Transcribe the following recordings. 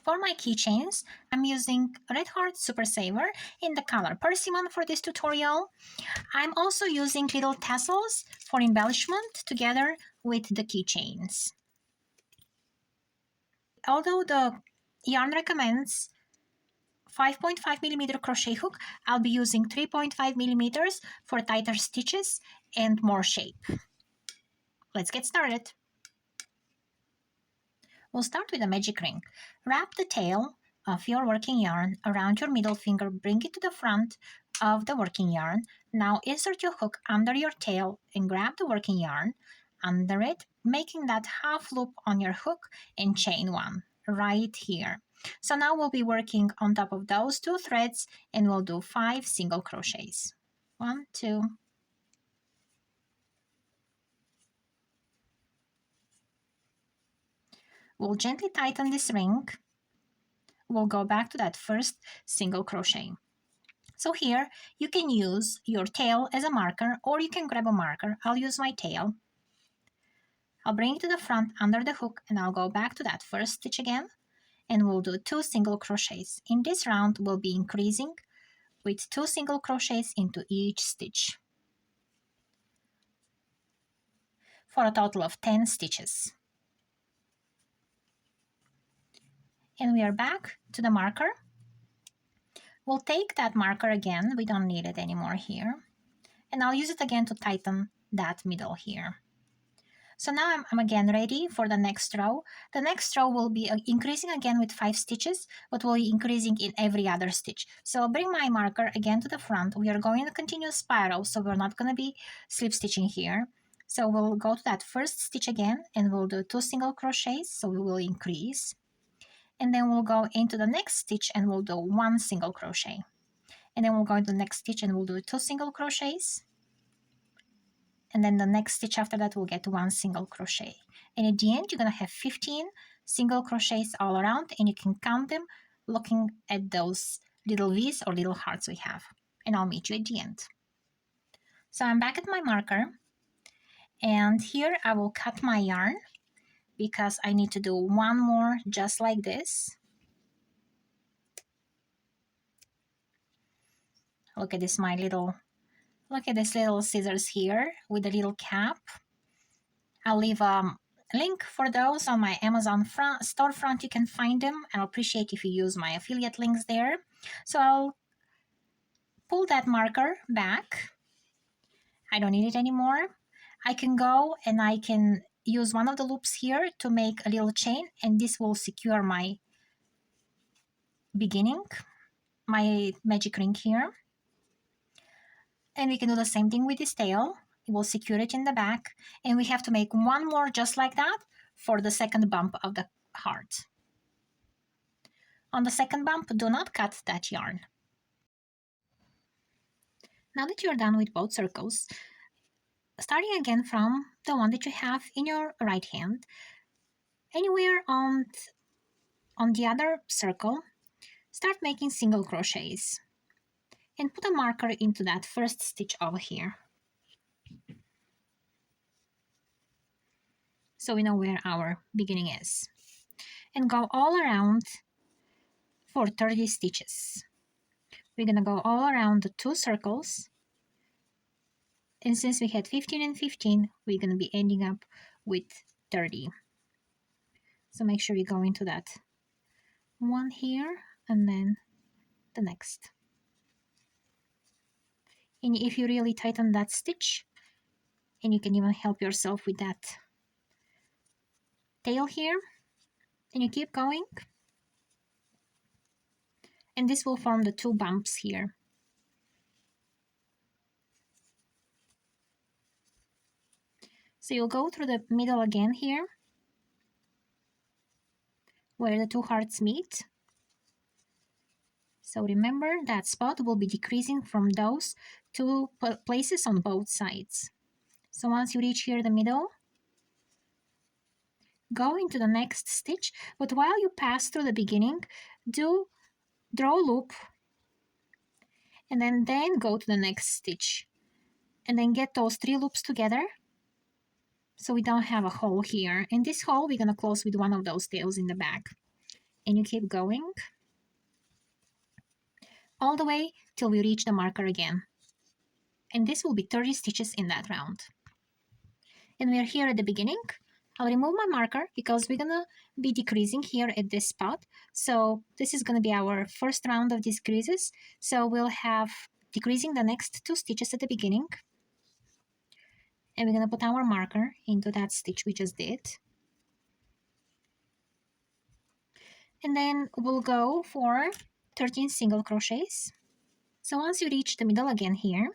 For my keychains, I'm using Red Heart Super Saver in the color Persimmon for this tutorial. I'm also using little tassels for embellishment together with the keychains. Although the yarn recommends 5.5mm crochet hook, I'll be using 3.5mm for tighter stitches and more shape. Let's get started. We'll start with a magic ring. Wrap the tail of your working yarn around your middle finger, bring it to the front of the working yarn. Now insert your hook under your tail and grab the working yarn under it, making that half loop on your hook and chain one right here. So now we'll be working on top of those two threads and we'll do 5 single crochets. 1, 2, we'll gently tighten this ring. We'll go back to that first single crochet. So here you can use your tail as a marker, or you can grab a marker. I'll use my tail. I'll bring it to the front under the hook and I'll go back to that first stitch again and we'll do 2 single crochets. In this round we'll be increasing with 2 single crochets into each stitch for a total of 10 stitches. And we are back to the marker. We'll take that marker again, we don't need it anymore here, and I'll use it again to tighten that middle here. So now I'm again ready for the next row. The next row will be increasing again with 5 stitches, but will be increasing in every other stitch. So I'll bring my marker again to the front. We are going to continue spiral, so we're not going to be slip stitching here. So we'll go to that first stitch again and we'll do 2 single crochets, so we will increase. And then we'll go into the next stitch and we'll do 1 single crochet. And then we'll go into the next stitch and we'll do 2 single crochets. And then the next stitch after that we'll get 1 single crochet. And at the end you're going to have 15 single crochets all around, and you can count them looking at those little V's or little hearts we have. And I'll meet you at the end. So I'm back at my marker, and here I will cut my yarn because I need to do one more just like this. Look at this, look at this little scissors here with a little cap. I'll leave a link for those on my Amazon storefront. You can find them. I'll appreciate if you use my affiliate links there. So I'll pull that marker back. I don't need it anymore. I can go and I can use one of the loops here to make a little chain, and this will secure my beginning, my magic ring here. And we can do the same thing with this tail. It will secure it in the back, and we have to make one more just like that for the second bump of the heart. On the second bump, do not cut that yarn. Now that you're done with both circles, starting again from the one that you have in your right hand, anywhere on the other circle, start making single crochets and put a marker into that first stitch over here, so we know where our beginning is, and go all around for 30 stitches. We're gonna go all around the 2 circles, and since we had 15 and 15, we're gonna be ending up with 30. So make sure you go into that one here and then the next. And if you really tighten that stitch, and you can even help yourself with that tail here, and you keep going, and this will form the 2 bumps here. So you'll go through the middle again here, where the 2 hearts meet. So remember, that spot will be decreasing from those 2 places on both sides. So once you reach here the middle, go into the next stitch, but while you pass through the beginning, draw a loop, and then go to the next stitch, and then get those 3 loops together, so we don't have a hole here. And this hole we're gonna close with one of those tails in the back. and you keep going all the way till we reach the marker again. And this will be 30 stitches in that round. And we are here at the beginning. I'll remove my marker because we're gonna be decreasing here at this spot. So this is gonna be our first round of decreases. So we'll have decreasing the next 2 stitches at the beginning. And we're gonna put our marker into that stitch we just did. And then we'll go for 13 single crochets. So once you reach the middle again here,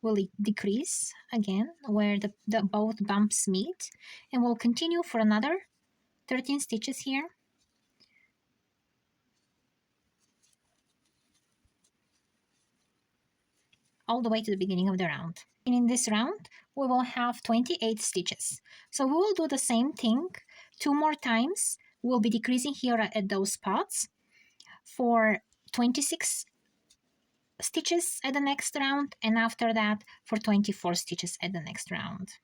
we'll decrease again where the both bumps meet, and we'll continue for another 13 stitches here. All the way to the beginning of the round. And in this round, we will have 28 stitches. So we will do the same thing 2 more times. We'll be decreasing here at those spots for 26 stitches at the next round, and after that for 24 stitches at the next round.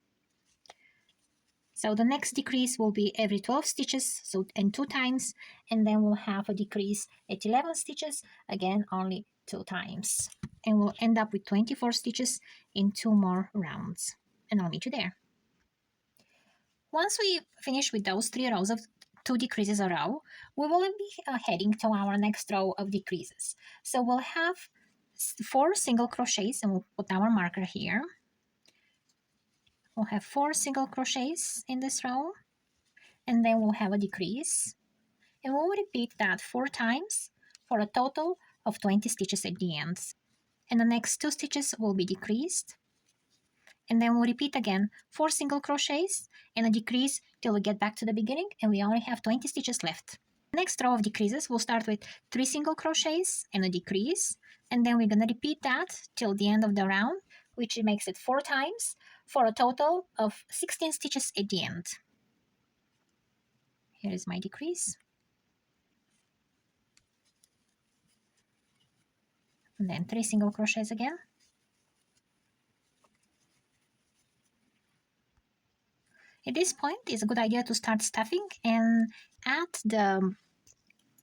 So the next decrease will be every 12 stitches, so and 2 times, and then we'll have a decrease at 11 stitches, again only 2 times. And we'll end up with 24 stitches in 2 more rounds. And I'll meet you there. Once we finish with those 3 rows of 2 decreases a row, we will be heading to our next row of decreases. So we'll have 4 single crochets, and we'll put our marker here. We'll have 4 single crochets in this row, and then we'll have a decrease, and we'll repeat that 4 times for a total of 20 stitches at the end. And the next 2 stitches will be decreased, and then we'll repeat again 4 single crochets and a decrease till we get back to the beginning, and we only have 20 stitches left. Next row of decreases, we'll start with 3 single crochets and a decrease, and then we're going to repeat that till the end of the round, which makes it 4 times for a total of 16 stitches at the end. Here is my decrease. And then 3 single crochets again. At this point, it's a good idea to start stuffing and add the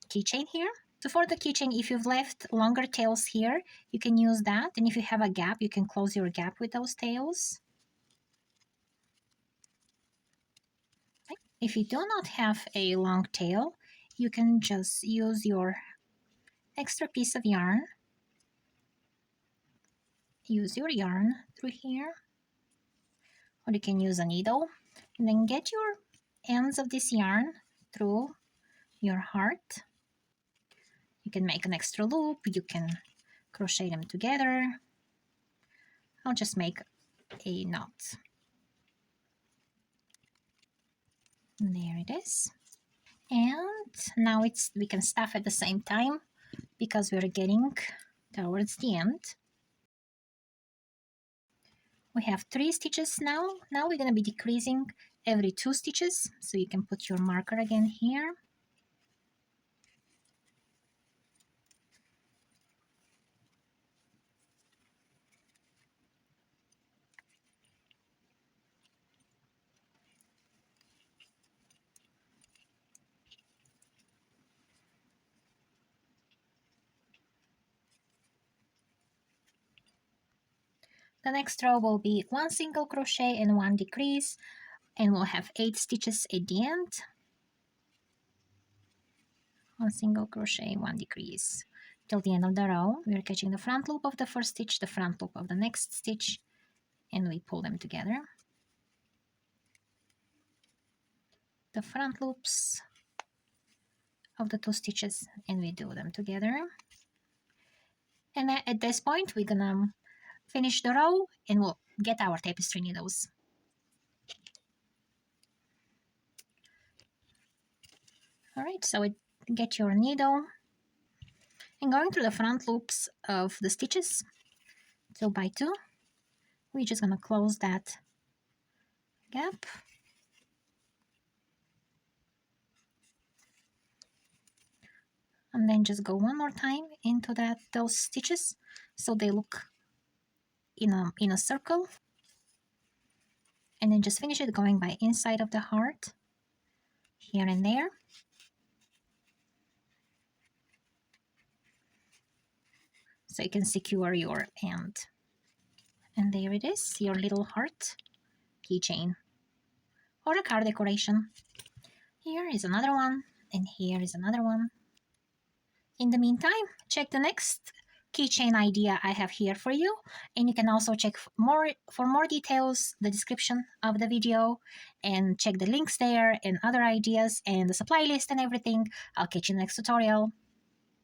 keychain here. So for the keychain, if you've left longer tails here, you can use that. And if you have a gap, you can close your gap with those tails. If you do not have a long tail, you can just use your extra piece of yarn. Use your yarn through here, or you can use a needle, and then get your ends of this yarn through your heart. You can make an extra loop, you can crochet them together. I'll just make a knot. And there it is. And now we can stuff at the same time because we're getting towards the end. We have 3 stitches now. Now we're going to be decreasing every 2 stitches. So you can put your marker again here. The next row will be 1 single crochet and 1 decrease, and we'll have 8 stitches at the end. 1 single crochet, 1 decrease. Till the end of the row, we're catching the front loop of the first stitch, the front loop of the next stitch, and we pull them together. The front loops of the 2 stitches, and we do them together. And at this point, we're gonna finish the row and we'll get our tapestry needles. All right, so get your needle and going through the front loops of the stitches 2 by 2, we're just gonna close that gap. And then just go one more time into those stitches so they look in a circle, and then just finish it going by inside of the heart here and there. so you can secure your end. And there it is, your little heart keychain or a card decoration. Here is another one, and here is another one. In the meantime, check the next keychain idea I have here for you, and you can also check for more details the description of the video, and check the links there and other ideas and the supply list and everything. I'll catch you in the next tutorial.